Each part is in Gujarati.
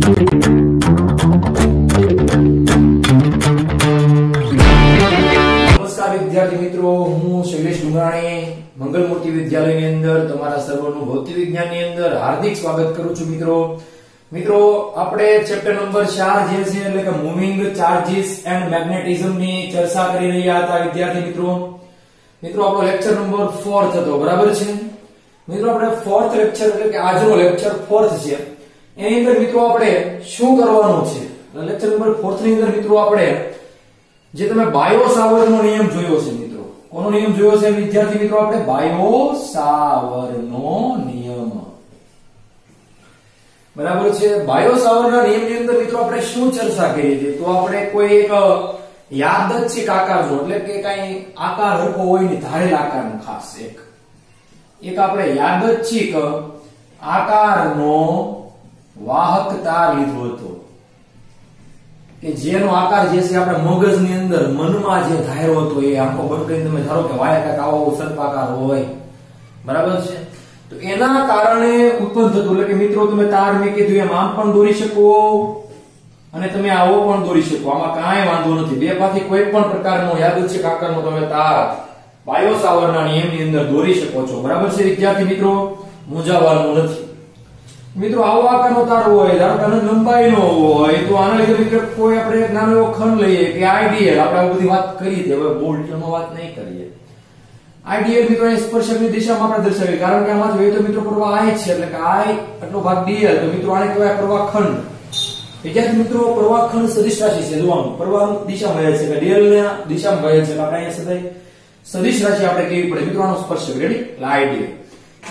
નમસ્કાર વિદ્યાર્થી મિત્રો, હું શૈલેષ ડુંગરાણી મંગલમૂર્તિ વિદ્યાલયની અંદર તમારા સર્વનું ભૌતિક વિજ્ઞાનની અંદર હાર્દિક સ્વાગત કરું છું. મિત્રો આપણે ચેપ્ટર નંબર 4 જે છે એટલે કે મૂવિંગ ચાર્જીસ એન્ડ મેગ્નેટિઝમ ની ચર્ચા કરી રહ્યા હતા વિદ્યાર્થી મિત્રો. આપણો લેક્ચર નંબર 4 હતો, બરાબર છે મિત્રો. આપણે 4th લેક્ચર એટલે કે આજનો લેક્ચર 4th છે. એની અંદર મિત્રો આપણે શું કરવાનું છે? લેક્ચર નંબર 4th ની અંદર મિત્રો આપણે જે તમે બાયો-સાવર્ટનો નિયમ જોયો છે મિત્રો. કોનો નિયમ જોયો છે વિદ્યાર્થી મિત્રો? આપણે બાયો-સાવર્ટનો નિયમ, બરાબર છે. બાયો-સાવર્ટના નિયમની અંદર મિત્રો આપણે શું ચર્ચા કરી હતી? તો આપણે કોઈ એક યાદચ્છિક આકારનો એટલે કે કઈ આકાર હરખો હોય ને ધારેલ આકારનો, ખાસ એક આપણે યાદચ્છિક આકારનો વાહક તાર લીધો હતો કે જેનો આકાર જે છે આપણે મગજની અંદર મનમાં જે ધાર્યો હતો એ આખો બરકરીને તમે ધારો કે વાયકાક આવો સર્પાકાર હોય, બરાબર છે. તો એના કારણે ઉત્પન્ન થતું એટલે કે મિત્રો તમે તાર મેં કીધું એમ આમ પણ દોરી શકો અને તમે આવો પણ દોરી શકો, આમાં કાંઈ વાંધો નથી. બે માંથી કોઈ પણ પ્રકારનો યાદચ્છિક આકારનો તમે તાર બાયો-સાવર્ટના નિયમની અંદર દોરી શકો છો, બરાબર છે વિદ્યાર્થી મિત્રો. મૂંઝાવાનું નથી મિત્રો. આવો આકારનો તાર હોય, ધારો કે લંબાઈનો હોય, તો આના લીધે મિત્રો કોઈ આપણે નાનો એવો ખંડ લઈએ કે આઈડીએલ, આપણે આ બધી વાત કરી દે, હવે બોલ્ડ ડિટેલમાં વાત નહીં કરીએ. આઈડીએલ મિત્રો એ સ્પર્શકની દિશામાં આપણે દર્શાવીએ, કારણ કે આમાં જોઈએ તો મિત્રો પ્રવાહ I છે એટલે કે I આટલો ભાગ dl, તો મિત્રો આને કહેવાય પ્રવાહ ખંડ. વિદ્યાર્થી મિત્રો પ્રવાહ ખંડ સદિશ રાશિ છે. જોવાનું પ્રવાહની દિશામાં વહે છે કે dl ની દિશામાં વહે છે, આપણે અહીંયા સદાય સદિશ રાશિ આપણે કેવી પડે મિત્રો આનો સ્પર્શક. રેડી? એટલે આઈડીએલ.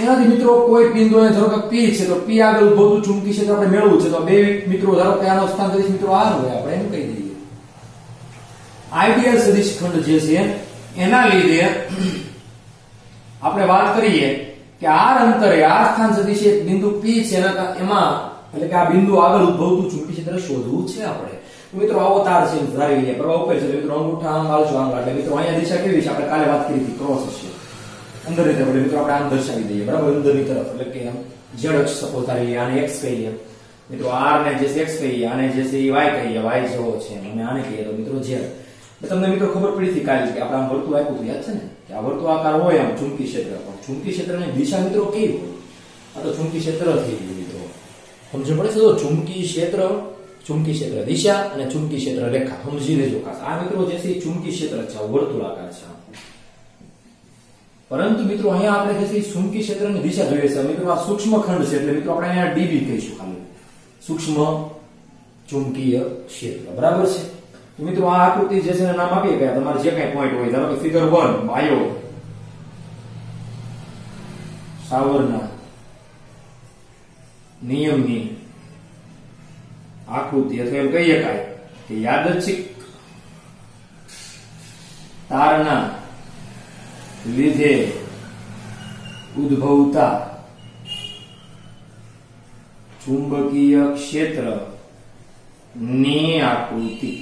એનાથી મિત્રો કોઈ બિંદુ ધારો કે P છે તો P આગળ ઉદ્ભવતું ચુંબકીય ક્ષેત્ર આપણે મેળવવું છે, તો બે મિત્રો ધારો કે આનો સ્થાન સદિશ મિત્રો R હોય, આપણે એમ કહી દઈએ. આઈડીએલ સદિશ ખંડ જે છે એના લીધે આપણે વાત કરીએ કે R અંતરે R સ્થાન સદિશ એક બિંદુ P છે એમાં એટલે કે આ બિંદુ આગળ ઉદ્ભવતું ચુંબકીય ક્ષેત્ર શોધવું છે આપણે. મિત્રો આવો તાર છે, ધારી લઈએ પ્રવાહ ઉપર છે, મિત્રો અંગૂઠા આમ હાલશો આમ, એટલે મિત્રો અહીંયા દિશા કેવી છે? આપણે કાલે વાત કરી હતી, ક્રોસ છે. અંદર ની તરફ મિત્રો આપણે આમ દર્શાવી દઈએ, બરાબર? અંદરની તરફ એટલે કે z અક્ષ સપોઝ ધારીએ, આને x કહીએ મિત્રો, r ને જે x કહીએ, આને જે છે y કહીએ, y જેવો છે, અને આને કહીએ તો મિત્રો z. તમને મિત્રો ખબર પડી હતી કાલે કે આપણે આમ વર્તુળ આપ્યું હતું, યાદ છે ને? કે આ વર્તુળાકાર હોય આમ ચુંબકીય ક્ષેત્ર, પણ ચુંબકીય ક્ષેત્રની દિશા મિત્રો કેવી હોય? આ તો ચુંબકીય ક્ષેત્ર થઈ ગયું મિત્રો, સમજ પડે છે? તો ચુંબકીય ક્ષેત્ર દિશા અને ચુંબકીય ક્ષેત્ર રેખા સમજી લેજો ખાસ. આ મિત્રો જે છે ચુંબકીય ક્ષેત્ર છે, વર્તુળાકાર છે. પરંતુ મિત્રો અહીંયા આપણે જે છે ચુંબકીય ક્ષેત્રની દિશા જોઈએ છે. મિત્રો આ સૂક્ષ્મ ખંડ છે એટલે મિત્રો આપણે અહીંયા db કહીશું, ખાલી સૂક્ષ્મ ચુંબકીય ક્ષેત્ર, બરાબર છે. મિત્રો આ આકૃતિ જે છે નામ આપીએ કે તમારે જે કઈ પોઈન્ટ હોય, ધારો કે ફિગર 1 બાયો-સાવર્ટના નિયમની આકૃતિ, અથવા એમ કહી શકાય કે યાદચ્છિક તારના લીધે ઉદ્ભવતા ચુંબકીય ક્ષેત્ર ની આકૃતિ.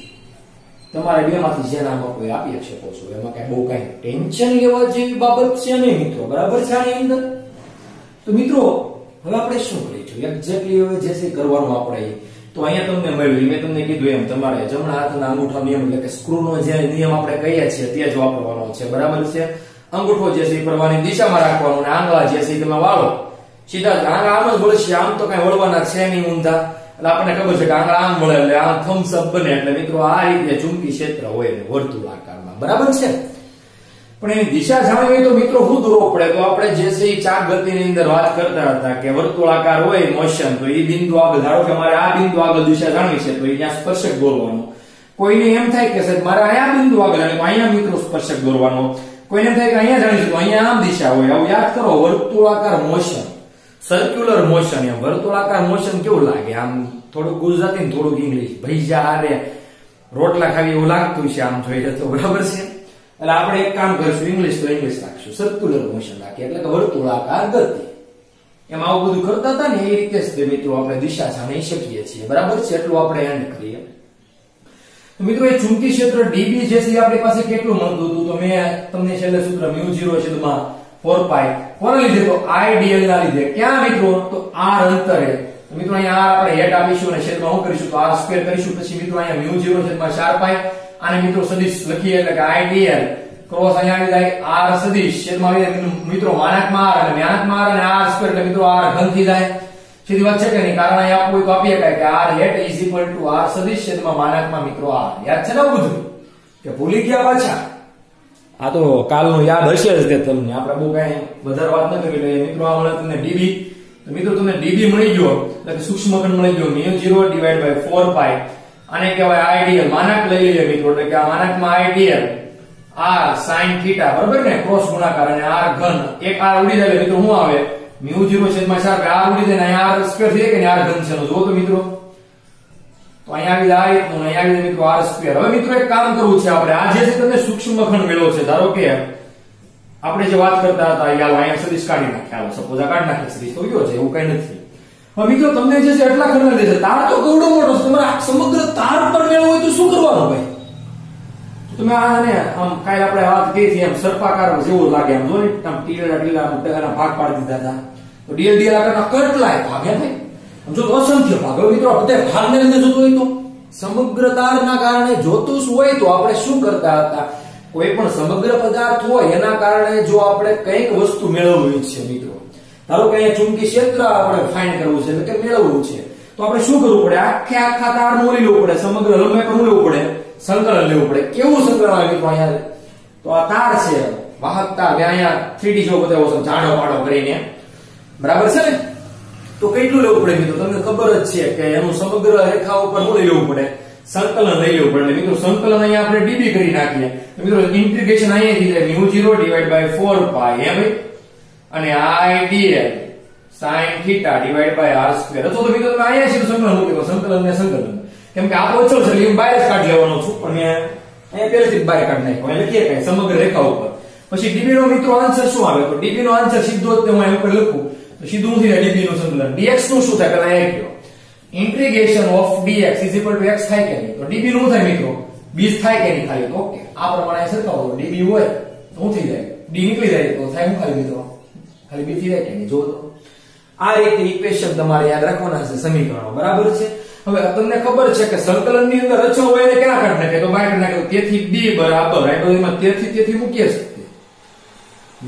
તમારે બે માંથી જે નામ કોઈ આપી શકો છો, એમાં કઈ બહુ કઈ ટેન્શન લેવા જેવી બાબત છે નહીં મિત્રો, બરાબર છે આની અંદર. તો મિત્રો હવે આપણે શું કરીશું એક્ઝેક્ટલી? હવે જે છે કરવાનું આપણે તો અહીંયા તમને મળ્યું, મેં તમને કીધું એમ તમારે જમણા હાથના અંગૂઠા નિયમ એટલે કે સ્ક્રૂનો જે નિયમ આપણે કહીએ છીએ તે જ વાપરવાનો છે, બરાબર છે. અંગૂઠો જે છે એ પ્રવાહની દિશામાં રાખવાનો, અને આંગળા જે છે તમે વાળો સીધા જ આંગળા આમ જ વળશે, આમ તો કઈ વળવાના છે નહીં ઊંધા. એટલે આપણને ખબર છે કે આંગળા આમ વળે એટલે આમ થમ્સ અપ બને, એટલે મિત્રો આ રીતે ચુંબકીય ક્ષેત્ર હોય વર્તુળાકારમાં, બરાબર છે. પણ એની દિશા જાણવી હોય તો મિત્રો શું દોરવો પડે? તો આપણે જે છે એ ચાક ગતિની અંદર વાત કરતા હતા કે વર્તુળાકાર હોય મોશન, તો એ બિંદુ આગળ ધારો કે મારે આ બિંદુ આગળ દિશા જાણવી છે, તો અહીંયા સ્પર્શક દોરવાનો. કોઈને એમ થાય કે સાહેબ મારે અહીંયા બિંદુ આગળ જાણવું, અહીંયા મિત્રો સ્પર્શક દોરવાનો. કોઈને એમ થાય કે અહીંયા જાણીશું, અહીંયા આમ દિશા હોય. આવું યાદ કરો, વર્તુળાકાર મોશન, સર્ક્યુલર મોશન. એમ વર્તુળાકાર મોશન કેવું લાગે? આમ થોડુંક ગુજરાતી ને થોડુંક ઇંગ્લિશ, ભૈજા અરે રોટલા ખાવી એવું લાગતું છે આમ જોઈએ તો, બરાબર છે. એટલે આપણે એક કામ કરીશું, ઇંગ્લિશ તો ઇંગ્લિશ રાખશું, સર્ક્યુલર મોશન રાખીએ એટલે કે વર્તુળાકાર ગતિ. એમાં આવું બધું કરતા હતા ને એ રીતે જ મિત્રો આપણે દિશા જાણી શકીએ છીએ, બરાબર છે. એટલું આપણે એન્ડ કરીએ. મિત્રો એ ચુંબકીય ક્ષેત્ર db જે છે આપણી પાસે કેટલું મળતું હતું? તો મેં તમને છેલ્લે સૂત્ર μ0 4π કોના લીધે? તો idl ના લીધે. ક્યાં મિત્રો? તો r અંતરે તો મિત્રો અહીંયા r આપણે હેટ આપીશું અને છેદમાં શું કરીશું તો r સ્ક્વેર કરીશું, પછી મિત્રો અહીંયા μ0 છેદમાં 4 પાઈ આને મિત્રો સદિશ લખીએ એટલે કે idl ક્રોસ અહીંયા આવી જાય r સદિશ છેદમાં આવી જાય મિત્રો માનાકમાં r અને માનાકમાં r અને r સ્ક્વેર એટલે મિત્રો r ઘન થઈ જાય. સીધી વાત છે કે નહીં? કારણ અહીંયા આપવું તો આપીએ કે r hat is equal to r સદિશ છેદમાં માનાકમાં મિત્રો r. યાદ છે ને બધું કે ભૂલી ગયા પાછા? આ તો કાલનું યાદ હશે જ તે તમને, આપણે બહુ કઈ વધારે વાત ન કરી એટલે મિત્રો આ મળે તમને db. તો મિત્રો તમને db મળી ગયો એટલે કે સૂક્ષ્મઘન મળી ગયો μ0 ડિવાઇડ બાય 4 પાઈ. આને કહેવાય આઈડીએલ. માનાક લઈ લઈએ મિત્રો એટલે કે આ માનાકમાં આઈડીએલ r sin θ બરાબર ને, ક્રોસ ગુણાકાર અને r ઘન. એક r ઉડી જાય મિત્રો શું આવે μ0 છેદમાં 4 r ઉડી જાય ને અહીંયા r સ્ક્વેર થઈ કે r ઘન છે જો તો મિત્રો. તો અહીંયા આવી જાય તો અહીંયા આવી જાય મિત્રો r સ્ક્વેર. હવે મિત્રો એક કામ કરવું છે આપણે, આ જે છે તમને સૂક્ષ્મખંડ મેળવો છે. ધારો કે આપણે જે વાત કરતા હતા યાર અહીંયા સદિશ કાઢી નાખ્યા, સપોઝ આ કાઢી નાખીએ સદિશ તો ગયો છે, એવું કઈ નથી. હવે મિત્રો તમને જે છે એટલા ખંડ દે છે, તાર તો ગવડો મોટો છે, તમારે સમગ્ર તાર પર મેળવો હોય તો શું કરવાનું ભાઈ? તો તમે આને આમ કાલે આપણે વાત કરી હતી એમ સર્પાકાર જેવું લાગે આમ જો ને, આમ ટીલા ભાગ પાડી દીધા હતા. તો ડીએલ આકારના કેટલાય ભાગ હે ભાઈ, જો અસંખ્ય ભાગ. હવે મિત્રો બધા ભાગને લઈને જોતું હોય તો સમગ્ર તારના કારણે જોતું હોય તો આપણે શું કરતા હતા, કોઈ પણ સમગ્ર પદાર્થ હોય એના કારણે જો આપણે કઈક વસ્તુ મેળવવી છે મિત્રો, ધારો કે અહીંયા ચુંબકી ક્ષેત્ર આપણે ફાઇન્ડ કરવું છે એટલે કે મેળવવું છે, તો આપણે શું કરવું પડે? આખા તારનું લેવું પડે, સમગ્ર લંબાઈ પર લેવું પડે, સંકલન લેવું પડે. કેવું સંકલન આવે મિત્રો? અહીંયા તો આ તાર છે, વાહકતા અહીંયા 3D જો બતાવ્યો છે જાડો પાડો કરીને, બરાબર છે ને? તો કેટલું લેવું પડે મિત્રો? તમને ખબર જ છે કે એનું સમગ્ર રેખા ઉપર શું લઈ લેવું પડે? સંકલન લઈ લેવું પડે. મિત્રો સંકલન અહીંયા આપણે db કરી નાખીએ તો મિત્રો ઇન્ટિગ્રેશન અહીંયા થઈ જાય μ0 ડિવાઇડ બાય 4 પાઈ એમ અને idl sin θ divide by r square. તો મિત્રો તમે અહીંયા છે સંકલન મૂકો, સંકલન ને સંકલન, કેમ કે આ ઓછો છે એટલે બહાર જ કાઢી લેવાનો છું, પણ મેં અહીંયા પહેલેથી બહાર કાઢી નાખ્યો. એટલે લખીએ કે સમગ્ર રેખા ઉપર. પછી db નો મિત્રો આન્સર શું આવે? તો db નો આન્સર સીધો જ હું અહીં ઉપર લખું તો સીધું શું થાય? db નું સંકલન. dx નું શું થાય? પેલા એ કહો. integration of dx is equal to x થાય કે નહીં? તો db નું થાય મિત્રો 20 થાય કે નહીં ખાલી? ઓકે, આ પ્રમાણે સરખાવો. db હોય તો શું થઈ જાય? d નીકળી જાય તો થાય શું ખાલી મિત્રો? ખાલી b થઈ જાય કે નહીં? જો તો આ રીતે ઇક્વેશન તમારે યાદ રાખવાના છે, સમીકરણો, બરાબર છે? હવે તમને ખબર છે કે સંકલન ની અંદર રચો હોય ને ક્યાં કાઢ નાખે? તો બહાર કાઢ નાખે. તેથી d બરાબર એમાં તેથી મૂકીએ છે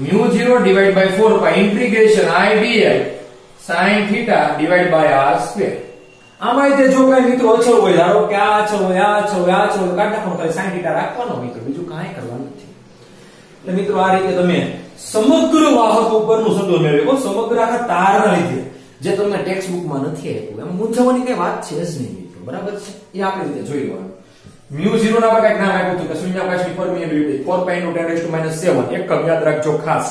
μ0 divide by 4 pi integration idl sin θ divide by r square. આમાં તે જો કઈ મિત્રો અચળ હોય, ધારો કે આ અચળ હોય, આ અચળ હોય, આ અચળ હોય, કાઢ નાખવાનું, ખાલી sin θ રાખવાનો મિત્રો, બીજું કાંઈ કરવાનું નથી. એટલે મિત્રો આ રીતે તમે સમગ્ર વાહક ઉપરનું સંકલન મેળવો, સમગ્ર આખા તારના લીધે જે તમને ટેક્સ્ટ બુકમાં નથી આપ્યું, એમ મૂંઝવવાની કઈ વાત છે જ નહીં મિત્રો, બરાબર છે? એ આપણે રીતે જોઈ લેવાનું. μ0 ના આપણે કઈક નામ આપ્યું હતું કે શૂન્યાવકાશની પરમિએબિલિટી 4 પાઈ નું 10⁻⁷ એકમ યાદ રાખજો ખાસ,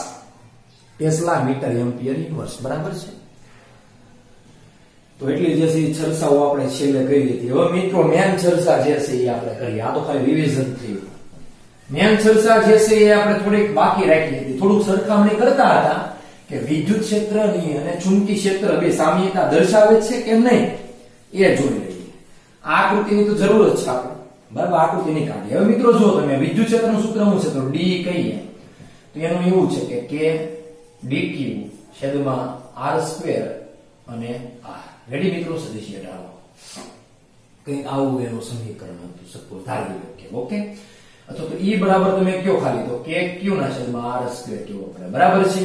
ટેસ્લા મીટર એમ્પિયર ઇન્વર્સ, બરાબર છે? તો એટલી જે છે ચર્ચાઓ આપણે છેલ્લે કરી હતી. હવે મિત્રો મેન ચર્ચા જે છે એ આપણે કરીએ. આ તો ખાલી રિવિઝન થયું. મેન ચર્ચા જે છે એ આપણે થોડીક બાકી રાખી હતી. થોડુંક સરખામણી કરતા હતા કે વિદ્યુત ક્ષેત્રની અને ચુંબકી ક્ષેત્ર બે સામ્યતા દર્શાવે છે કે નહીં એ જોઈ લઈએ. આ આકૃતિની તો જરૂર જ છે આપણે, બરાબર? આકૃતિ નહીં કાઢીએ. હવે મિત્રો જો તમે વિદ્યુત ક્ષેત્રનું સૂત્ર શું છે? તો d કહીએ તો એનું એવું છે કે k dq છેદમાં r સ્ક્વેર અને r. રેડી મિત્રો? સદિશ યાદ કંઈક આવું એનું સમીકરણ હતું, સપોઝ ધારી લો કે ઓકે, અથવા તો e બરાબર તમે કયો ખાલી તો k q ના છેદમાં r સ્ક્વેર કેવો પડે, બરાબર છે?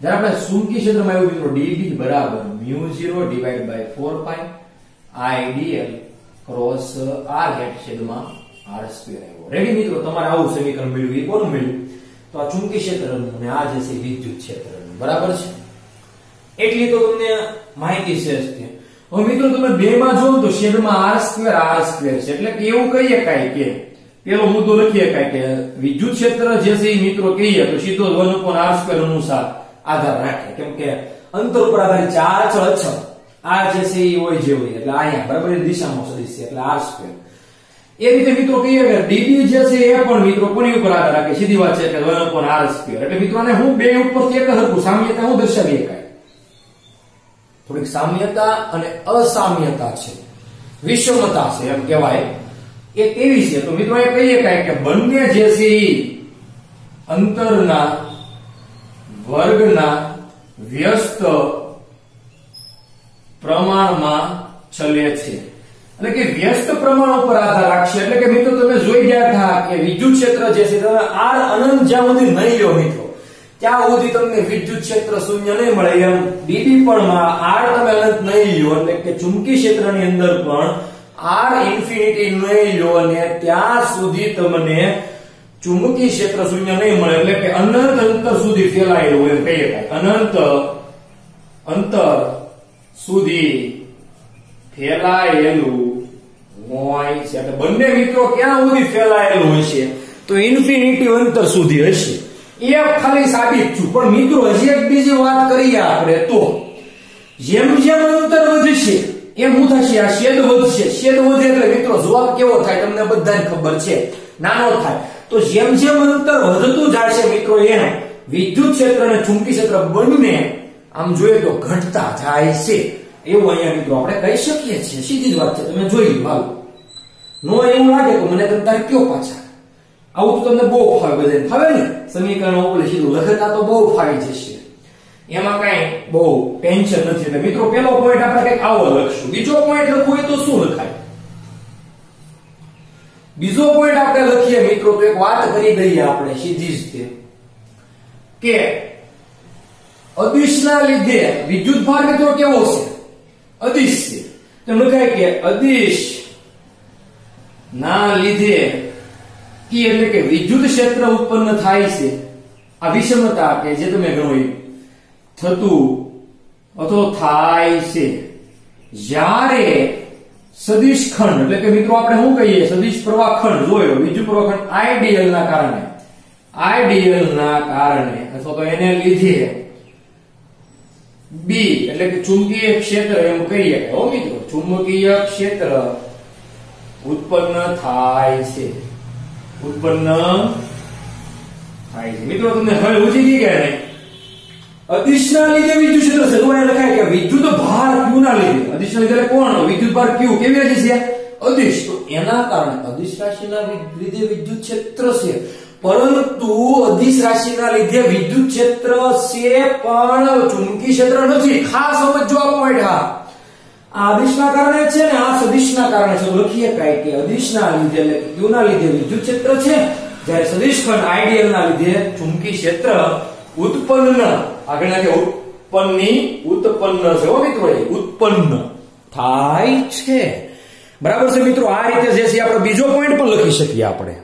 જ્યારે આપણે ચુંબકી ક્ષેત્રમાં આવ્યું મિત્રો db બરાબર μ0 divide by 4 pi idl cross r hat છેદમાં r સ્ક્વેર આવ્યો. રેડી મિત્રો? તમારે આવું સમીકરણ મળ્યું. એ કોનું મળ્યું? તો આ ચુંબકી ક્ષેત્રનું અને આ જે છે વિદ્યુત ક્ષેત્રનું, બરાબર છે? એટલી તો તમને માહિતી છે જ. હવે મિત્રો તમે બે માં જો તો છેદમાં r સ્ક્વેર છે, એટલે કે એવું કહીએ કાઈ કે પેલો મુદ્દો લખીએ કાઈ કે વિદ્યુત ક્ષેત્ર જે છે એ મિત્રો કહીએ તો સીધો 1/r² અનુસાર આધાર રાખે, કેમ કે અંતર ઉપર આધારિત છે. આ અચળ આ જે છે એ હોય જે હોય એટલે અહીંયા બરાબર એ દિશામાં સદિશ છે એટલે r². એ રીતે મિત્રો કહીએ કે db જે છે એ પણ મિત્રો કોની ઉપર આધાર રાખે? સીધી વાત છે કે 1/r². એટલે મિત્રો આને હું બે ઉપરથી એક હરખું સામ્યતા હું દર્શાવીએ કાઈ. થોડીક સામ્યતા અને અસામ્યતા છે, વિષમતા છે એમ કહેવાય, એ કેવી છે? તો મિત્રો એ કહીએ કાઈ કે બંને જે છે અંતરના વર્ગના વ્યસ્ત પ્રમાણમાં ચલે છે, એટલે કે વ્યસ્ત પ્રમાણ ઉપર આધાર રાખશે. એટલે કે મિત્રો તમે જોઈ ગયા હતા કે વિદ્યુત ક્ષેત્ર જે છે તમે આર અનંત જ્યાં સુધી નહીં લો મિત્રો ત્યાં સુધી તમને વિદ્યુત ક્ષેત્ર શૂન્ય નહીં મળે. એમ ડીબી પણ માં આર તમે અનંત નહીં લો એટલે કે ચુંબકીય ક્ષેત્રની અંદર પણ આર ઇન્ફિનિટી નહીં લો અને ત્યાં સુધી તમને ચુંબકીય ક્ષેત્ર શૂન્ય નહીં મળે. એટલે કે અનંત અંતર સુધી ફેલાયેલું એમ કહીએ શકાય. અનંત અંતર સુધી ફેલાયેલું હોય છે. એટલે બંને મિત્રો ક્યાં સુધી ફેલાયેલું હશે તો ઇન્ફિનિટી અંતર સુધી હશે. એ ખાલી સાબિત છું. પણ મિત્રો હજી એક બીજી વાત કરીએ આપણે તો જેમ જેમ અંતર વધશે એમ શું થશે? આ છેદ વધશે. છેદ વધે એટલે મિત્રો જવાબ કેવો થાય તમને બધાને ખબર છે, નાનો થાય. તો જેમ જેમ અંતર વધતું જશે મિત્રો એમ વિદ્યુત ક્ષેત્ર અને ચુંબકીય ક્ષેત્ર બંને આમ જોઈએ તો ઘટતા જાય છે એવું અહીંયા મિત્રો આપણે કહી શકીએ છીએ. સીધી જ વાત છે, તમે જોઈ લો. હાલો નો એવું લાગે તો મને તમે તારે કયો પાછા. આવું તો તમને બહુ ફાવે, બધાને ફાવે ને સમીકરણ ઉપર સીધું લખતા તો બહુ ફાવી જશે, એમાં કઈ બહુ ટેન્શન નથી. એટલે મિત્રો પેલો પોઈન્ટ આપણે કઈક આવો લખશું. બીજો પોઈન્ટ લખવું હોય તો શું લખાય? બીજો પોઈન્ટ આપણે લખીએ મિત્રો તો એક વાત કરી દઈએ આપણે સીધી જ કે અદિશના લીધે વિદ્યુત ભાર મિત્રો કેવો છે? અદિશ છે. તો લખાય કે અદિશ ના લીધે એટલે કે વિદ્યુત ક્ષેત્ર ઉત્પન્ન થાય છે. આ વિષમતા કે જે તમે ગણો થતું અથવા થાય છે જ્યારે સદિશ ખંડ એટલે કે મિત્રો આપણે શું કહીએ સદિશ પ્રવાહ ખંડ જોયો વિદ્યુત પ્રવાહ ખંડ આઈડીએલ ના કારણે અથવા તો એને લીધે બી એટલે કે ચુંબકીય ક્ષેત્ર એમ કહીએ હો મિત્રો ચુંબકીય ક્ષેત્ર ઉત્પન્ન થાય છે. મિત્રો તમને હવે ઉજી ગઈ ગયા નહીં? અદિશના લીધે વિદ્યુત ક્ષેત્ર છે. તો લખાય કે વિદ્યુત ભાર Q ના લીધે અદિશના લીધે કોણ? વિદ્યુત ભાર Q કેવી રાશિ છે? અદિશ. તો એના કારણે અદિશ રાશિના લીધે વિદ્યુત ક્ષેત્ર છે. પરંતુ અદિશ રાશિના લીધે વિદ્યુત ક્ષેત્ર છે પણ ચુંબકીય ક્ષેત્ર નથી. ખાસ સમજો આ પોઈન્ટ. હા આ અદિશના કારણે છે ને આ સદિશના કારણે છે. લખીએ કાઈ કે અદિશના લીધે એટલે Q ના લીધે વિદ્યુત ક્ષેત્ર છે જ્યારે સદિશ ખંડ આઈડીએલ ના લીધે ચુંબકીય ક્ષેત્ર ઉત્પન્ન આગળના કે ઉત્પન્ન છે હો મિત્રો ઉત્પન્ન થાય છે. બરાબર છે મિત્રો? આ રીતે જે છે આપણે બીજો પોઈન્ટ પણ લખી શકીએ આપણે.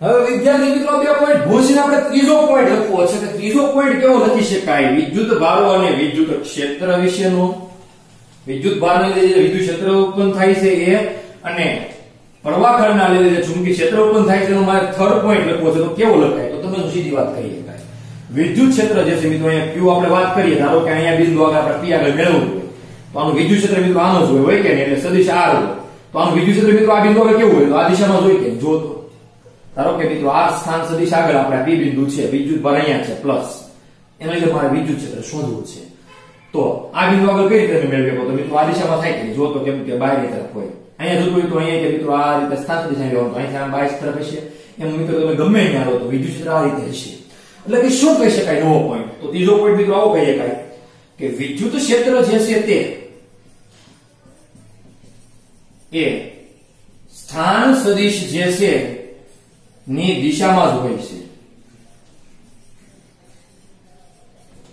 હવે વિદ્યાર્થી મિત્રો બે પોઈન્ટ ભૂસીને આપણે ત્રીજો પોઈન્ટ લખવો છે કે ત્રીજો પોઈન્ટ કેવો લખી શકાય? વિદ્યુત ભારો અને વિદ્યુત ક્ષેત્ર વિશેનો. વિદ્યુત ભારને લીધે વિદ્યુત ક્ષેત્ર ઉત્પન્ન થાય છે એ અને પ્રવાહ ખંડના લીધે ચુંબકીય ક્ષેત્ર ઉત્પન્ન થાય છે. મારે થર્ડ પોઈન્ટ લખવો છે તો કેવો લખાય? તો તમે સીધી વાત કરી શકાય. વિદ્યુત ક્ષેત્ર જે છે મિત્રો અહીંયા Q આપણે વાત કરીએ ધારો કે અહીંયા બિંદુ આગળ આપણે P આગળ મેળવવું હોય તો આનું વિદ્યુત ક્ષેત્ર મિત્રો આનો જ હોય કે નહીં? એટલે સદિશ R હોય તો આનું વિદ્યુત ક્ષેત્ર મિત્રો આ બિંદુ આગળ કેવું હોય? તો આ દિશામાં હોય કે જો તો ધારો કે મિત્રો આ સ્થાન સદિશ આગળ આપણે P બિંદુ છે વિદ્યુત ભાર અહીંયા છે પ્લસ એના લીધે મારે વિદ્યુત ક્ષેત્ર શોધવું છે. તો આ બિંદુ આગળ કઈ રીતે મેળવી શકો? તો મિત્રો આ દિશામાં થાય કે જો તો કેમ કે બાહ્ય તરફ હોય. અહીંયા જોતું હોય તો અહીંયા કે મિત્રો આ રીતે સ્થાન દિશા લેવાનું તો અહીંયા બાહ્ય તરફ હશે. એમ મિત્રો તમે ગમે ત્યાં લો તો વિદ્યુત ક્ષેત્ર આ રીતે હશે. એટલે કે શું કહી શકાય નવો પોઈન્ટ? તો ત્રીજો પોઈન્ટ મિત્રો આવો કહી શકાય કે વિદ્યુત ક્ષેત્ર જે છે તે એ સ્થાન સદિશ જે છે ની દિશામાં જ હોય છે.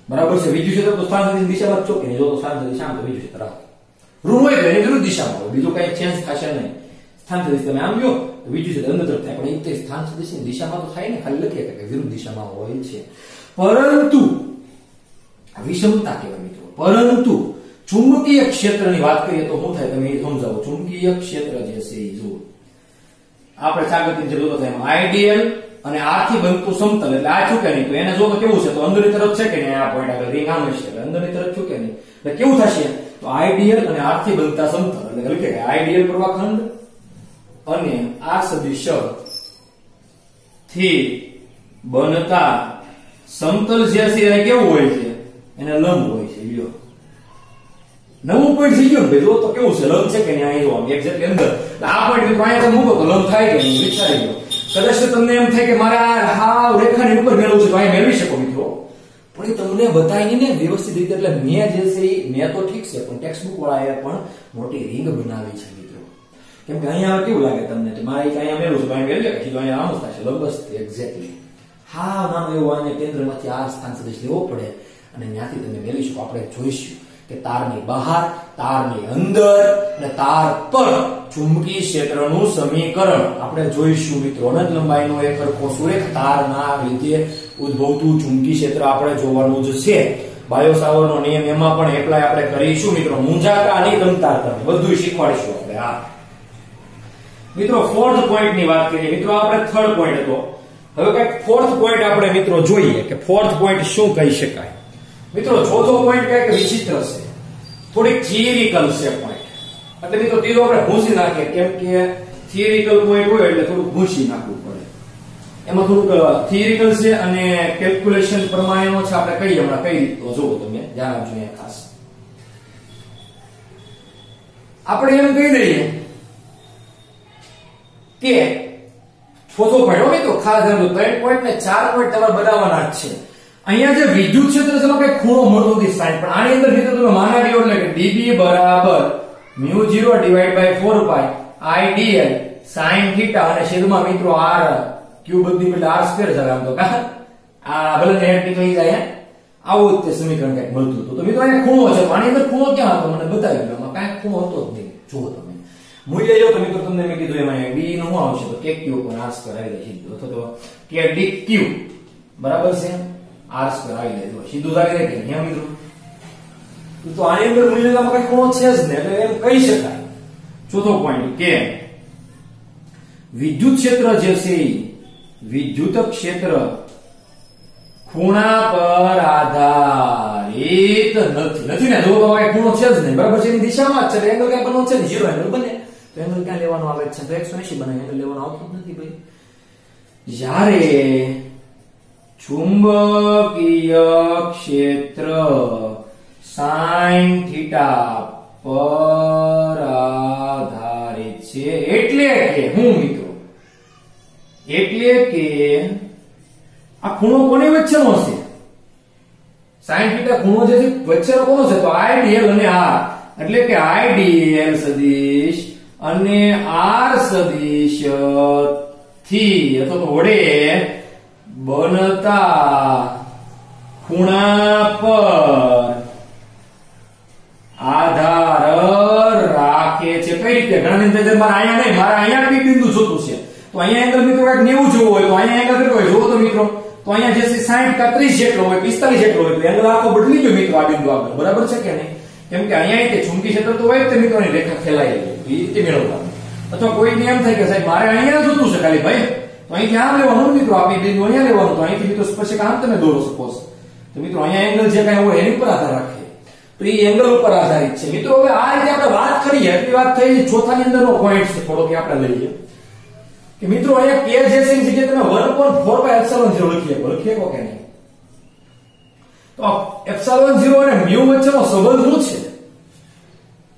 બરાબર છે? વિદ્યુત ક્ષેત્ર તો સ્થાન સદિશ દિશામાં જ ચોકે જો તો સ્થાન સદિશ આમ તો વિદ્યુત ક્ષેત્ર ઋણ હોય તો એની વિરુદ્ધ દિશામાં હોય. બીજું કઈ ચેન્જ થશે નહીં. સ્થાન સદિશ તમે આમ જો તો વિદ્યુત ક્ષેત્ર અંદર તરફ થાય પણ એ સ્થાન સદિશની દિશામાં તો થાય ને, ખાલી લખીએ કે વિરુદ્ધ દિશામાં હોય છે. પરંતુ વિષમતા કહેવાય મિત્રો. પરંતુ ચુંબકીય ક્ષેત્રની વાત કરીએ તો શું થાય તમે એ સમજાવો. ચુંબકીય ક્ષેત્ર જે છે એ જુઓ આપણે ચાગતની જે જોતો થાય આઈડીએલ અને R થી બનતું સમતલ એટલે આ ચૂકે નહીં તો એને જો તો કેવું છે? તો અંદરની તરફ છે કે નહીં? આ પોઈન્ટ આગળ રિંગ આમ છે એટલે અંદરની તરફ ચૂકે નહીં એટલે કેવું થશે? તો આઈડીએલ અને R થી બનતા સમતલ એટલે લખે કે આઈડીએલ પ્રવાહ ખંડ અને R સદિશ થી બનતા સમતલ જે છે એને કેવું હોય છે? એને લંબ હોય છે. લ્યો નવું પોઈન્ટ થઈ ગયો ભાઈ જો તો કેવું છે? લંબ છે કે નહીં? અહીં જો એક્ઝેક્ટલી અંદર આ પોઈન્ટ મિત્રો અહીંયા મૂકો તો લંબ થાય કે નહીં? વિચારી લો. કદાચ તમને એમ થાય કે મારે આ હાવ રેખાની ઉપર મેળવવું છે તો અહીંયા મેળવી શકો મિત્રો. પણ એ તમને બતાવી ને વ્યવસ્થિત રીતે, એટલે મેં જે છે મેં તો ઠીક છે, પણ ટેક્સ્ટ બુક વાળાએ પણ મોટી રીંગ બનાવી છે મિત્રો. કેમ કે અહીંયા કેવું લાગે તમને કે મારે અહીંયા મેળવું છે, અહીંયા મેળવી કે અહીંયા આમ થશે બસ એક્ઝેક્ટલી હા નામ એવું આને કેન્દ્રમાંથી આ સ્થાન સદિશ લેવો પડે અને ત્યાંથી તમે મેળવી શકો. આપણે જોઈશું કે તારની બહાર, તારની અંદર અને તાર પર ચુંબકીય ક્ષેત્રનું સમીકરણ આપણે જોઈશું મિત્રો. અનંત લંબાઈનો એક સરખો સુરેખ તારના લીધે ઉદ્ભવતું ચુંબકીય ક્ષેત્ર આપણે જોવાનું જ છે. બાયો સાવરનો નિયમ એમાં પણ એપ્લાય આપણે કરીશું મિત્રો. મૂંઝાતા નહીં તમતાર તમે બધું શીખવાડીશું આપણે. હા મિત્રો, ફોર્થ પોઈન્ટ ની વાત કરીએ મિત્રો. આપણે થર્ડ પોઈન્ટ હતો, હવે કઈક ફોર્થ પોઈન્ટ આપણે મિત્રો જોઈએ કે ફોર્થ પોઈન્ટ શું કહી શકાય. મિત્રો ચોથો પોઈન્ટ કઈક વિચિત્ર છે, થોડીક થિયરિકલ છે પોઈન્ટ. એટલે મિત્રો ત્રીજો આપણે ભૂંસી નાખીએ, કેમ કે થિયરિકલ પોઈન્ટ હોય એટલે થોડું ભૂંસી નાખવું પડે. એમાં થોડુંક થિયરિકલ છે અને કેલ્ક્યુલેશન પ્રમાણેનો છે. આપણે કહીએ હમણાં કઈ રીતે તો જોવો તમે ધ્યાન આપજો અહીંયા ખાસ. આપણે એમ કહી દઈએ કે ચોથો પોઈન્ટ હોય તો ખાસ ધ્યાન દો. 3 પોઈન્ટ ને 4 પોઈન્ટ તમારે બનાવવાના જ છે. અહીંયા જે વિદ્યુત ક્ષેત્ર છે એમાં કઈ ખૂણો મળતો નથી સાઈન, પણ આની અંદર મિત્રો તમે માના લ્યો એટલે કે dB બરાબર μ0 divide by 4 pi IDL sin θ અને છેદમાં મિત્રો r ક્યુબ બધી એટલે r સ્ક્વેર છે. આમ તો આ ભલે નેટ નીકળી જાય આવું જ તે સમીકરણ કઈક મળતું હતું. તો મિત્રો અહીંયા ખૂણો છે, આની અંદર ખૂણો ક્યાં હતો મને બતાવી દો. એમાં કાંઈ ખૂણો હતો જ નહીં. જુઓ તમે મૂલ્ય જો તો મિત્રો તમને મેં કીધું એમાં b નું શું આવશે તો kq પર r સ્ક્વેર આવી જાય સીધું, અથવા તો k dq બરાબર છે r સ્ક્વેર આવી જાય. તો સીધું આવી જાય કે અહીંયા મિત્રો. તો આની અંદર મૂલ્યમાં કઈ ખૂણો છે જ ને, એટલે એમ કહી શકાય. ચોથો પોઈન્ટ કે વિદ્યુત ક્ષેત્ર જે છે વિદ્યુત ક્ષેત્ર ખૂણા પર આધારિત નથી ને. જો તમારે ખૂણો છે જ નહીં બરાબર છે, એની દિશામાં જ છે, એંગલ ક્યાં બનવાનો છે ને 0 એંગલ બને. તો એંગલ ક્યાં લેવાનો આવે છે તો 180 બને, એંગલ લેવાનો આવતો નથી ભાઈ. જ્યારે ચુંબકીય ક્ષેત્ર sin θ પર આધારિત છે, એટલે કે હું મિત્રો એટલે કે આ ખૂણો કોની વચ્ચેનો છે? sin θ ખૂણો જે છે વચ્ચેનો કોનો છે તો IDL અને R, એટલે કે IDL સદિશ અને R સદિશ થી અથવા તો વડે બનતા ખૂણા પર આધાર રાખે છે. કઈ રીતે? ઘણા અંદર મારે અહીંયા નહીં, મારે અહીંયા પી બિંદુ જોતું છે, તો અહીંયા એંગલ મિત્રો કઈક 90 જેવું હોય, તો અહીંયા એંગલ કેટલો હોય જોવો તો મિત્રો. તો અહીંયા જે 60 કા 30 જેટલો હોય, 45 જેટલો હોય, તો એંગલ આખો બદલી ગયો મિત્રો આ બિંદુ આગળ. બરાબર છે કે નહીં? કેમ કે અહીંયા તે ચુંબકીય ક્ષેત્ર તો હોય તે મિત્રોની રેખા ફેલાઈ ગઈ, એ રીતે મેળવતા. અથવા કોઈને એમ થાય કે સાહેબ મારે અહીંયા જોતું છે ખાલી ભાઈ, તો અહીંથી આમ લેવાનું મિત્રો, આપી બિંદુ અહીંયા લેવાનું, તો અહીંથી મિત્રો સ્પર્શક આમ તમે દોરો સપોઝ, તો મિત્રો અહીંયા એંગલ જે કાંઈ હોય એની ઉપર આધાર રાખે, તો એ એંગલ ઉપર આધારિત છે મિત્રો. હવે આ રીતે આપણે વાત કરીએ, એટલી વાત થઈ. ચોથાની અંદરનો પોઈન્ટ છે થોડો કે આપણે લઈએ કે મિત્રો અહીંયા કે જે છે એની જગ્યાએ તમે 1.4πε0 લખીએ કે નહીં? તો ε0 અને μ વચ્ચેનો સંબંધ શું છે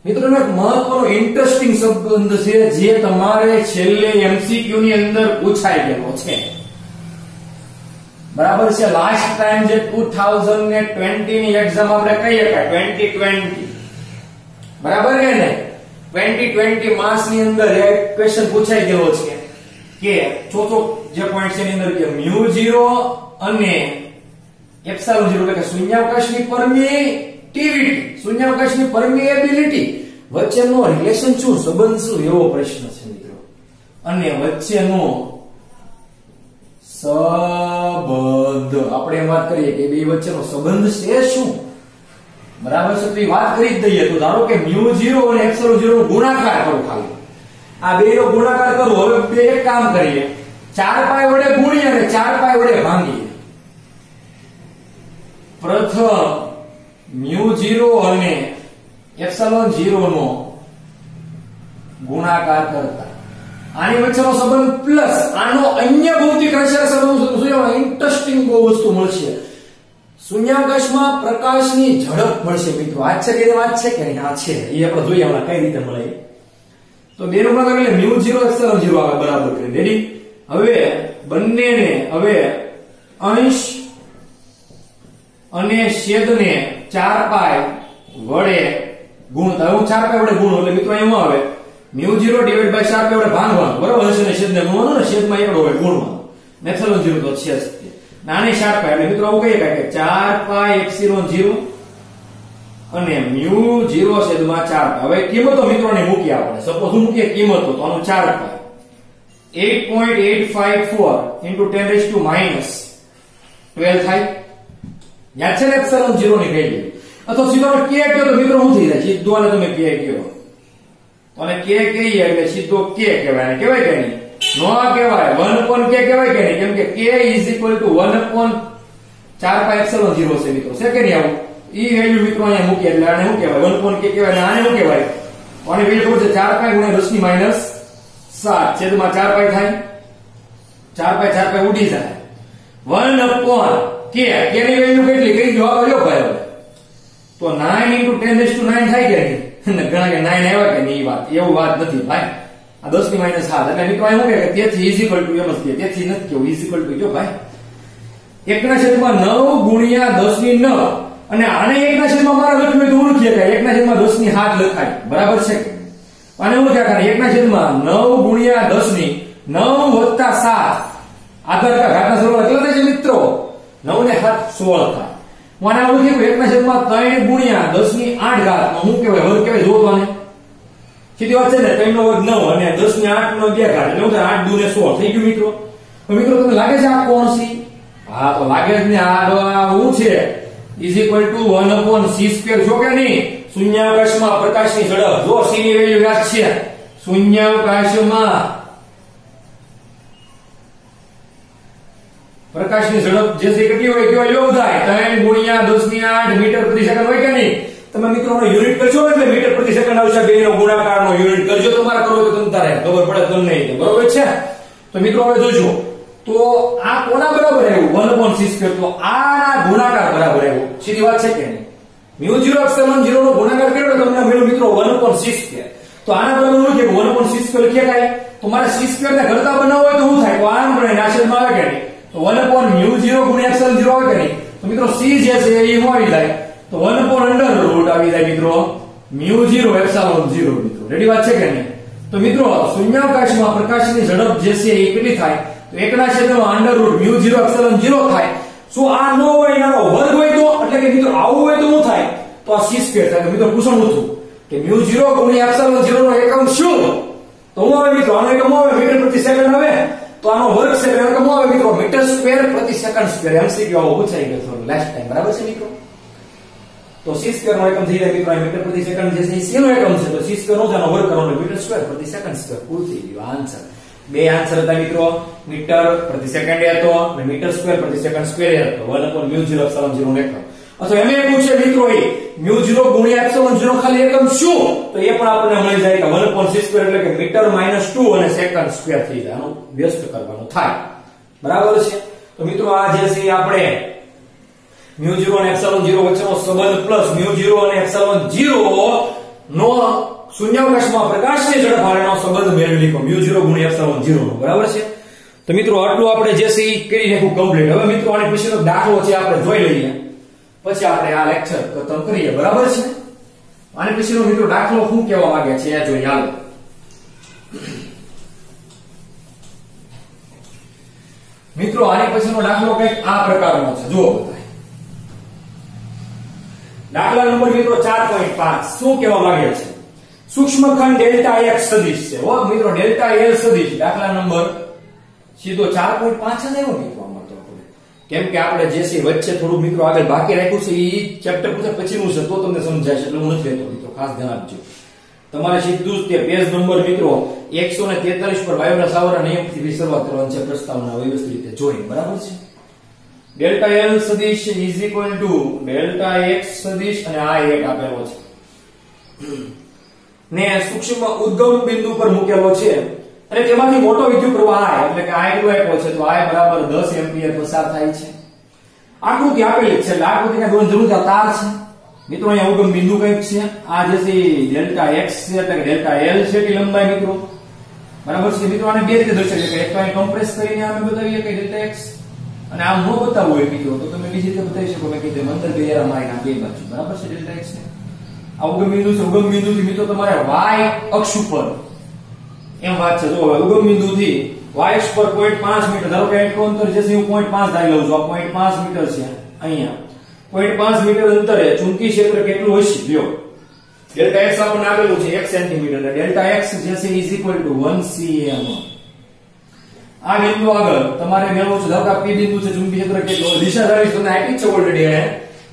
મિત્રો? એક મહત્વનો ઇન્ટરેસ્ટિંગ સંબંધ છે જે તમારે છેલ્લે MCQ ની અંદર પૂછાઈ ગયેલો છે. બરાબર છે? લાસ્ટ ટાઈમ જે 2020 ની એક્ઝામ આપણે કહીએ કે 2020 બરાબર કે ને 2020 માસ ની અંદર એક ક્વેશ્ચન પૂછાઈ ગયેલો છે કે ચોથો જે પોઈન્ટ છે એની અંદર કે μ0 અને ε0 એટલે કે શૂન્યાવકાશની પરમિટિવિટી, શૂન્યાવકાશની પરમિએબિલિટી વચ્ચેનો રિલેશન શું, સંબંધ શું, એવો પ્રશ્ન છે મિત્રો. અને વચ્ચેનો સંબંધ આપણે વાત કરીએ કે બે વચ્ચેનો સંબંધ છે શું? બરાબર છે? તો એ વાત કરી જ દઈએ. તો ધારો કે μ0 અને ε0 નો ગુણાકાર કરો, ખાલી આ બે નો ગુણાકાર કરો. હવે બે એક કામ કરીએ, 4π વડે ગુણીએ અને 4π વડે ભાંગીએ. પ્રથમ μ0 અને ε0 નો ગુણાકાર કરતા આની વચ્ચેનો સંબંધ પ્લસ આનો અન્ય ભૌતિક રસાયણ સંબંધ ઇન્ટરેસ્ટિંગ બહુ વસ્તુ મળશે. શૂન્યાવકાશમાં પ્રકાશની ઝડપ મળશે મિત્રો. આ છે કે વાત છે કે નહીં? આ છે, એ આપણે જોઈએ હમણાં કઈ રીતે મળે. તો બે નો ગુણાકાર એટલે μ0 ε0 આવે બરાબર કરી રેડી. હવે બંનેને હવે અંશ અને છેદને 4 પાઈ વડે ગુણતા. હું 4 પાઈ વડે ગુણું એટલે મિત્રો એમાં આવે μ0 ડિવાઇડ બાય 4 પાઈ વડે ભાંગવાનું, બરાબર છે ને? છેદને ગુણવાનું ને, છેદમાં એકડો હોય ગુણવાનું, ને એપ્સિલોન 0 તો છે જ. નાની 4 પાઈ એટલે મિત્રો આવું કહીએ કે 4 પાઈ એપ્સિલોન 0 અને μ0 છેદમાં 4 પાઈ. હવે કિંમતો મિત્રોને મૂકી આપણે, સપોઝ હું મૂકીએ કિંમતો, તો આનું 4 પાઈ 8.854 into 10 raised to minus 12 થાય. યાદ છે ને એપ્સિલોન 0 ની વેલ્યુ? અથવા સીધો k કહો તો મિત્રો શું થઈ જાય? સીધો આને તમે k કહો અને k કહીએ એટલે સીધો k કહેવાય. ને કહેવાય કે નહીં? નો કહેવાય, 1 k કહેવાય કે નહીં? કેમ કે k is equal to 1/4 pi epsilon 0 છે મિત્રો. છે કે નહીં? આવું ઈ વેલ્યુ મિત્રો અહીંયા મૂકી એટલે આને શું કહેવાય? 1 k કહેવાય. અને આને શું કહેવાય? આની વેલ્યુ ખબર છે? 4 પાઈ ગુણ્યા 10 ની માઈનસ 7 છેદમાં 4 પાઈ થાય. 4 પાઈ ઉડી જાય. 1/k k ની વેલ્યુ કેટલી? કઈ જવાબ આવ્યો ભાઈ? તો 9 into 10 raised to 9 થાય કે નહીં? ઘણા કે 9 આવ્યા કે નહીં? વાત એવું વાત નથી ભાઈ. આ 10 ની માઈનસ 7 એટલે મિત્રો અહીં શું કહે કે તેથી ઇઝ ઇક્વલ ટુ એમ જ કે તેથી નથી કેવું ઇઝ ઇક્વલ ટુ જો ભાઈ 1/9 ગુણ્યા 10 ની 9 અને આને 1/9 મારે લખવું હોય તો હું લખીએ કે 1/10 ની 7 લખાય, બરાબર છે? અને હું ક્યાં કરે 1/9 ગુણ્યા 10 ની 9 વત્તા 7 આધાર કા ઘાતના સરવાળા કેટલા થાય છે મિત્રો? 9 ને 7 16 થાય. હું આને આવું કીધું 1/3 ગુણ્યા 10 ની 8 ઘાત હું કહેવાય વર્ગ કહેવાય જોતો આને સીધી વાત છે ને 3 નો વર્ગ 9 અને 10 ની 8 નો 2 ઘાત એટલે હું 8 2 ને 16 થઈ ગયું મિત્રો. તો મિત્રો તમને લાગે છે આ કોણ છે? હા તો લાગે જ ને આ હું છે ઇઝ ઇક્વલ ટુ 1/c² છો કે નહીં? શૂન્યાવકાશમાં પ્રકાશની ઝડપ જો c ની વેલ્યુ યાદ છે શૂન્યાવકાશમાં પ્રકાશની ઝડપ જે છે કેટલી હોય કેવા યોગ થાય 3 ગુણ્યા 10 ની 8 મીટર પ્રતિ સેકન્ડ હોય કે નહીં? તમે મિત્રોનો યુનિટ કરજો એટલે મીટર પ્રતિ સેકન્ડ આવશે. બે નો ગુણાકારનો યુનિટ કરજો તમારે કરવો તો તમને તારે ખબર પડે તમને નહીં, બરોબર છે? તો મિત્રો હવે જોજો તો આ કોના બરાબર આવ્યું 1/c²? તો આ ગુણાકાર બરાબર આવ્યું. સીધી વાત છે કે નહીં? μ0 એપ્સિલોન 0 નો ગુણાકાર કર્યો તો તમને મળ્યું મિત્રો 1/c². તો આના બરાબર શું છે 1/c² લખીએ કાઈ? તો મારે c² ને ઘરતા બનાવવો હોય તો શું થાય? તો આમ ગણે નાશનમાં આવે કે નહીં? તો 1/μ0 ગુણ્યા એપ્સિલોન 0 આવે કે નહીં? તો મિત્રો c જે છે એ શું આવી જાય? તો 1/√, આવી જાય મિત્રો μ0 એપ્સિલોન 0 મિત્રો. રેડી વાત છે કે નહીં? તો મિત્રો શૂન્યાવકાશમાં પ્રકાશની ઝડપ જે છે એ કેટલી થાય? તો 1/√μ0 એપ્સિલોન 0 થાય. શું આ ન હોય એનો વર્ગ હોય તો એટલે કે મિત્રો આવું હોય તો શું થાય? તો આ c² થાય. તો મિત્રો પૂછવાનું હતું કે μ0 ગુણ્યા એપ્સિલોન 0 નો એકમ શું? તો હું આવે મિત્રો આનો એકમ આવે મીટર પ્રતિ સેકન્ડ આવે. તો આનો વર્ગ છે એટલે એકમ આવે મિત્રો મીટર સ્ક્વેર પ્રતિ સેકન્ડ સ્ક્વેર. એમસીક્યુ આવો પૂછાઈ ગયો હતો લાસ્ટ ટાઈમ, બરાબર છે મિત્રો? તો c² નો એકમ થઈ જાય મિત્રો મીટર પ્રતિ સેકન્ડ જે છે c નો એકમ છે. તો c² નો આનો વર્ગ કરવાનો મીટર સ્ક્વેર પ્રતિ સેકન્ડ સ્ક્વેર. પૂરું થઈ ગયું આન્સર. બે આન્સર હતા મિત્રો, મીટર પ્રતિ સેકન્ડ હતો અને મીટર સ્ક્વેર પ્રતિ સેકન્ડ સ્ક્વેર હતો. 1/μ0 એપ્સિલોન 0 નો એકમ. અથવા એમ પૂછે મિત્રો એ μ0 ગુણ્યા એપ્સિલોન 0 ખાલી એકમ શું? તો એ પણ આપણને મળી જાય કે 1/c² એટલે કે મીટર -2 અને સેકન્ડ સ્ક્વેર થઈ જાય. આનું વ્યસ્ત કરવાનું થાય, બરાબર છે? તો મિત્રો આ જે છે આપણે μ0 અને એપ્સિલોન 0 વચ્ચેનો સંબંધ પ્લસ μ0 અને એપ્સિલોન 0 નો શૂન્યાવકાશમાં પ્રકાશની ઝડપ હારેનો સંબંધ મેળવી લીધો μ0 ગુણ્યા એપ્સિલોન 0 નો, બરાબર છે? તો મિત્રો આટલું આપણે જે છે એ કરી નાખ્યું કમ્પ્લીટ. હવે મિત્રો આની પછીનો દાખલો છે આપણે જોઈ લઈએ, પછી આપણે આ લેક્ચર ખતમ કરીએ, બરાબર છે? આની પછીનો મિત્રો દાખલો શું કહેવા માંગે છે એ જોઈએ. હાલો મિત્રો આની પછીનો દાખલો કંઈક આ પ્રકારનો છે. જુઓ બધા દાખલા નંબર મિત્રો 4.5 શું કહેવા માંગે છે? સૂક્ષ્મખંડ ડેલ્ટા x સદિશ છે. હો મિત્રો ડેલ્ટા l સદિશ દાખલા નંબર સીધો 4.5 જ આવ્યો મિત્રો આમાં. તો કેમ કે આપણે જે છે વચ્ચે થોડું મિત્રો આગળ બાકી રાખ્યું છે એ ચેપ્ટર પૂછે પછીનું છે તો તમને સમજાય છે એટલે હું નથી લેતો મિત્રો, ખાસ ધ્યાન આપજો. તમારે સીધું જ તે પેજ નંબર મિત્રો 143 પર વાયુના સાવરા નિયમથી શરૂઆત કરવાની છે, પ્રસ્તાવના વ્યવસ્થિત રીતે જોઈને, બરાબર છે? ડેલ્ટા l સદિશ is equal to delta x સદિશ અને આ એક આપેલો છે ને સૂક્ષ્મ ઉદ્ગમ બિંદુ પર મૂકેલો છે અને તેમાંથી મોટો વિદ્યુત પ્રવાહ I એટલે કે I એટલો આપ્યો છે. તો I બરાબર 10 એમ્પિયર પસાર થાય છે. આકૃતિ આપેલી છે એટલે આકૃતિને દોરવાની જરૂર છે. તાર છે મિત્રો, અહીંયા ઉગમ બિંદુ કંઈક છે. આ જે છે ડેલ્ટા x છે એટલે કે ડેલ્ટા l છે કે લંબાઈ મિત્રો, બરાબર છે મિત્રો? આને બે રીતે દર્શાવીએ કે એક તો અહીં કમ્પ્રેસ કરીને અમે બતાવીએ કે ડેલ્ટા x અને આમ ન બતાવવું હોય મિત્રો તો તમે બીજી રીતે બતાવી શકો. મેં કીધું અંદર બે એરા મારીને આ બે બાજુ બરાબર છે ડેલ્ટા એક્સ ને. આ ઉગમ બિંદુ છે, ઉગમ બિંદુથી મિત્રો તમારે y અક્ષ ઉપર એમ વાત છે. જો હવે ઉગમ બિંદુથી y અક્ષ પર 0.5 મીટર, ધારો કે એટલું અંતર છે, હું 0.5 ધારી લઉં છું. આ 0.5 મીટર છે. અહીંયા 0.5 મીટર અંતરે ચુંબકીય ક્ષેત્ર કેટલું હશે? લ્યો ડેલ્ટા એક્સ આપણને આપેલું છે 1 સેન્ટીમીટર. ડેલ્ટા એક્સ જે છે ઇઝ ઇક્વલ ટુ 1 cm. આ બિંદુ આગળ તમારે મેળવવું છે. ધારો કે P બિંદુ છે, ચુંબકીય ક્ષેત્ર કેટલું, દિશા જાણવી તમને આપી છે ઓલરેડી એને,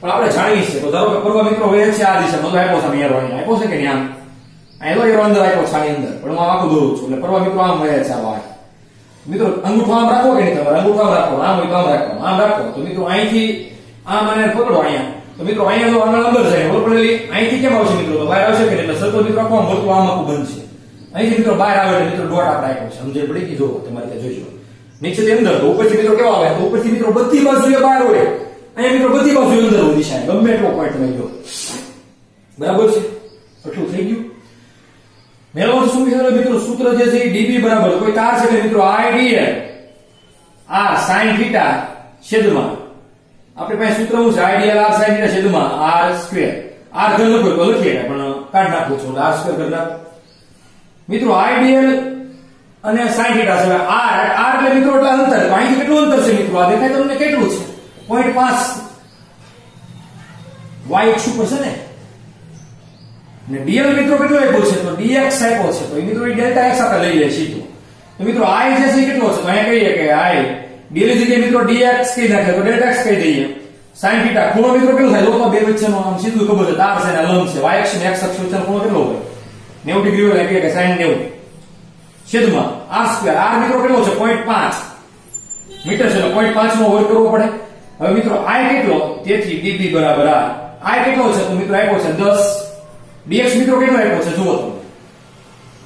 પણ આપણે જાણીએ છીએ. તો ધારો કે પૂર્વ મિત્રો વહે છે આ દિશામાં, તો આપ્યો છે મેં એરો અહીંયા આપ્યો છે કે નહીં? આમ એરો અંદર આપ્યો છે આની અંદર, પણ હું આખું દોરું છું. એટલે પૂર્વ મિત્રો આમ વહે છે આ વાય. મિત્રો અંગૂઠો આમ રાખો કે નહીં? તમારે અંગૂઠો આમ રાખો, આમ હોય તો આમ રાખો, આમ રાખો. તો મિત્રો અહીંથી આમ અને પકડો અહીંયા. તો મિત્રો અહીંયા જો આંગળ અંદર જાય હોલ પડેલી, અહીંથી કેમ આવશે મિત્રો? તો બહાર આવશે કે નહીં? એટલે સર્કલ મિત્રો આખું વર્તુળ આમ આખું બનશે. અહીંથી મિત્રો બહાર આવે એટલે મિત્રો ડોટ આપણે આપ્યો છે. સમજણ પડી ગઈ? જો તમારે ત્યાં જોઈશું નીચેથી અંદર, તો ઉપરથી મિત્રો કેવા આવે? તો ઉપરથી મિત્રો બધી બાજુએ બહાર હોય, અહીંયા મિત્રો બધી બાજુએ અંદર હોય દિશા, ગમે એટલો પોઈન્ટ તમે જો. બરાબર છે? એટલું થઈ ગયું. મેળવવાનું શું છે મિત્રો? સૂત્ર જે છે dB બરાબર કોઈ તાર છે કે મિત્રો idl r sin θ છેદમાં આપણી પાસે સૂત્ર શું છે? idl r sin θ છેદમાં r સ્ક્વેર. r ઘન લખો તો લખીએ પણ કાઢ નાખું છું, r સ્ક્વેર કરી નાખો. મિત્રો idl અને sin θ છે. r એટલે મિત્રો એટલા અંતર, તો અહીંથી કેટલું અંતર છે મિત્રો? આ દેખાય તમને કેટલું છે? 0.5 y અક્ષ ઉપર છે ને dl મિત્રો કેટલો આપ્યો છે? તો dx આપ્યો છે. તો મિત્રો એ ડેલ્ટા x આપણે લઈ લઈએ સીધું. તો મિત્રો i જે છે કેટલો છે? તો અહીંયા કહીએ કે i dl ની જગ્યાએ મિત્રો dx કહી નાખીએ તો ડેલ્ટા x કહી દઈએ. sin θ ખૂણો મિત્રો કેટલો થાય? તો બે વચ્ચેનો આમ સીધું ખબર છે, તાર છે ને લંબ છે. y અક્ષ ને x અક્ષ વચ્ચેનો ખૂણો કેટલો હોય? 90 ડિગ્રી હોય એટલે કે sin 90 છેદમાં r સ્ક્વેર. r મિત્રો કેટલો છે? 0.5 મીટર છે, 0.5 નો વર્ગ કરવો પડે. હવે મિત્રો i કેટલો? તેથી dB બરાબર r. i કેટલો છે? તો મિત્રો આપ્યો છે 10. dx મિત્રો કેટલો આપ્યો છે? જુઓ તમે.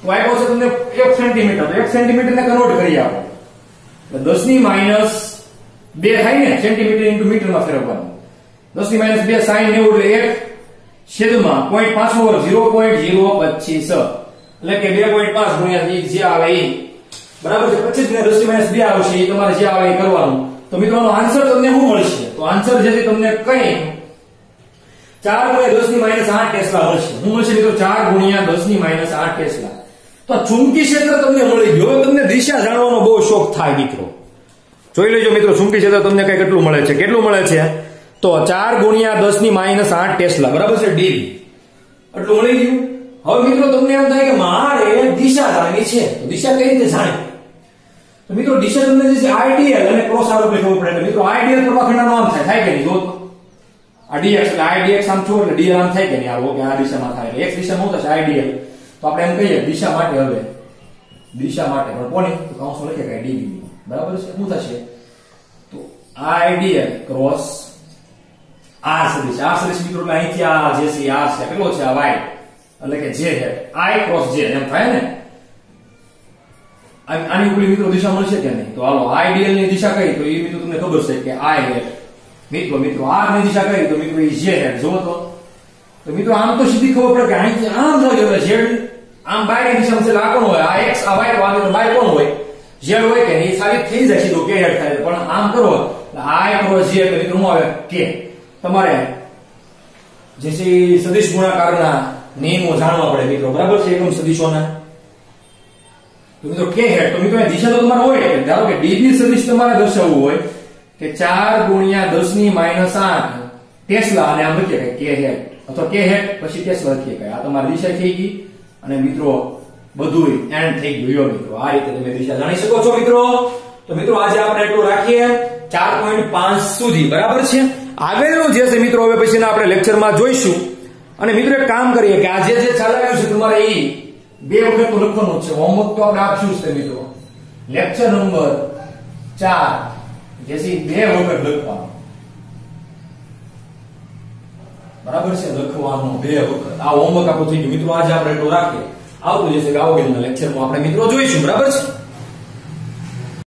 તો આપ્યો છે તમને 1 સેન્ટીમીટર. તો 1 સેન્ટીમીટર ને કન્વર્ટ કરી આપો. એટલે 10 ની માઈનસ 2 થાય ને, સેન્ટીમીટર ઇન્ટુ મીટર માં ફેરવવાનું. 10 ની માઈનસ 2 sin 90 એટલે 1 છેદમાં 0.5 નો વર્ગ 0.025. એટલે કે 2.5 ગુણ્યા જે આવે એ બરાબર છે 25 ને 10 ની માઈનસ 2 આવશે. એ તમારે જે આવે એ કરવાનું. તો મિત્રો આનો આન્સર તમને શું મળશે? તો આન્સર જે છે તમને કઈ 4 ગુણ્યા 10 ની માઈનસ 8 ટેસ્લા મળશે. શું મળશે મિત્રો? 4 ગુણ્યા 10 ની માઈનસ 8 ટેસ્લા. તો ચુંબકીય ક્ષેત્ર તમને મળી ગયું. હવે તમને દિશા જાણવાનો બહુ શોખ થાય મિત્રો. જોઈ લેજો મિત્રો, ચુંબકીય ક્ષેત્ર તમને કઈ કેટલું મળે છે? કેટલું મળે છે? તો 4 ગુણ્યા 10 ની માઈનસ 8 ટેસ્લા બરાબર છે dB. એટલું મળી ગયું. હવે મિત્રો તમને એમ થાય કે મારે દિશા જાણવી છે, તો દિશા કઈ રીતે જાણી? તો મિત્રો દિશા તમને જે છે idl અને ક્રોસ આરોપ ખબર પડે. એટલે મિત્રો idl પ્રભાખંડનો આમ થાય કે નહીં? જો આ dx એટલે idx આમ છો એટલે dl આમ થાય કે નહીં? આવો કે આ દિશામાં થાય એટલે x દિશામાં થશે idl. તો આપણે એમ કહીએ દિશા માટે, હવે દિશા માટે પણ કોની? તો કૌંસમાં લખીએ કે dB બરાબર છે. શું થશે? તો idl ક્રોસ r સદિશ. r સદિશ મિત્રો એટલે અહીંથી આ જે છે r છે કેટલો છે? આ y એટલે કે j hat i cross j એમ થાય ને. આની ઉપરી મિત્રો દિશા મળશે કે નહીં? તો હાલો idl ની દિશા કઈ? તો એ મિત્રો તમને ખબર છે કે i હેટ. મિત્રો r ની દિશા કઈ? તો મિત્રો એ j હેટ. જો તો મિત્રો આમ તો સીધી ખબર પડે કે અહીંથી આમ જાય એટલે z આમ બાયની દિશામાં છે. આ કોણ હોય? આ x આ y. તો આ મિત્રો બાય કોણ હોય? z હોય કે નહીં? સાબિત થઈ જાય સીધો k હેટ થાય. પણ આમ કરો i ક્રોસ j એટલે મિત્રો શું આવે? k. તમારે જે છે સદિશ ગુણાકારના નિયમો જાણવા પડે મિત્રો બરાબર છે, એકમ સદિશોના. તો મિત્રો k હેટ. તો મિત્રો દિશા તો તમારે હોય કે ધારો કે dB સદિશ તમારે દર્શાવવું હોય કે 4 ગુણ્યા 10 ની માઈનસ 8 ટેસ્લા અને આમ લખીએ કે k હેટ અથવા k હેટ પછી ટેસ્લા લખીએ કે આ તમારી દિશા થઈ ગઈ. અને મિત્રો બધું એન્ડ થઈ ગયું. મિત્રો આ રીતે તમે દિશા જાણી શકો છો મિત્રો. તો મિત્રો આજે આપણે એટલું રાખીએ 4.5 સુધી બરાબર છે. આગળનું જે છે મિત્રો હવે પછીના આપણે લેક્ચરમાં જોઈશું. અને મિત્રો એક કામ કરીએ કે આ જે ચાલાવ્યું છે તમારે એ 2 વખત તો લખવાનું છે. હોમવર્ક તો આપણે આપશું જ મિત્રો. લેક્ચર નંબર 4 જે છે 2 વખત લખવાનું બરાબર છે. લખવાનું 2 વખત. આ હોમવર્ક આપણું થઈ ગયું મિત્રો. આજે આપણે એટલું રાખીએ. આવતું જશે કે આવગેલના લેક્ચરમાં આપણે મિત્રો જોઈશું બરાબર છે.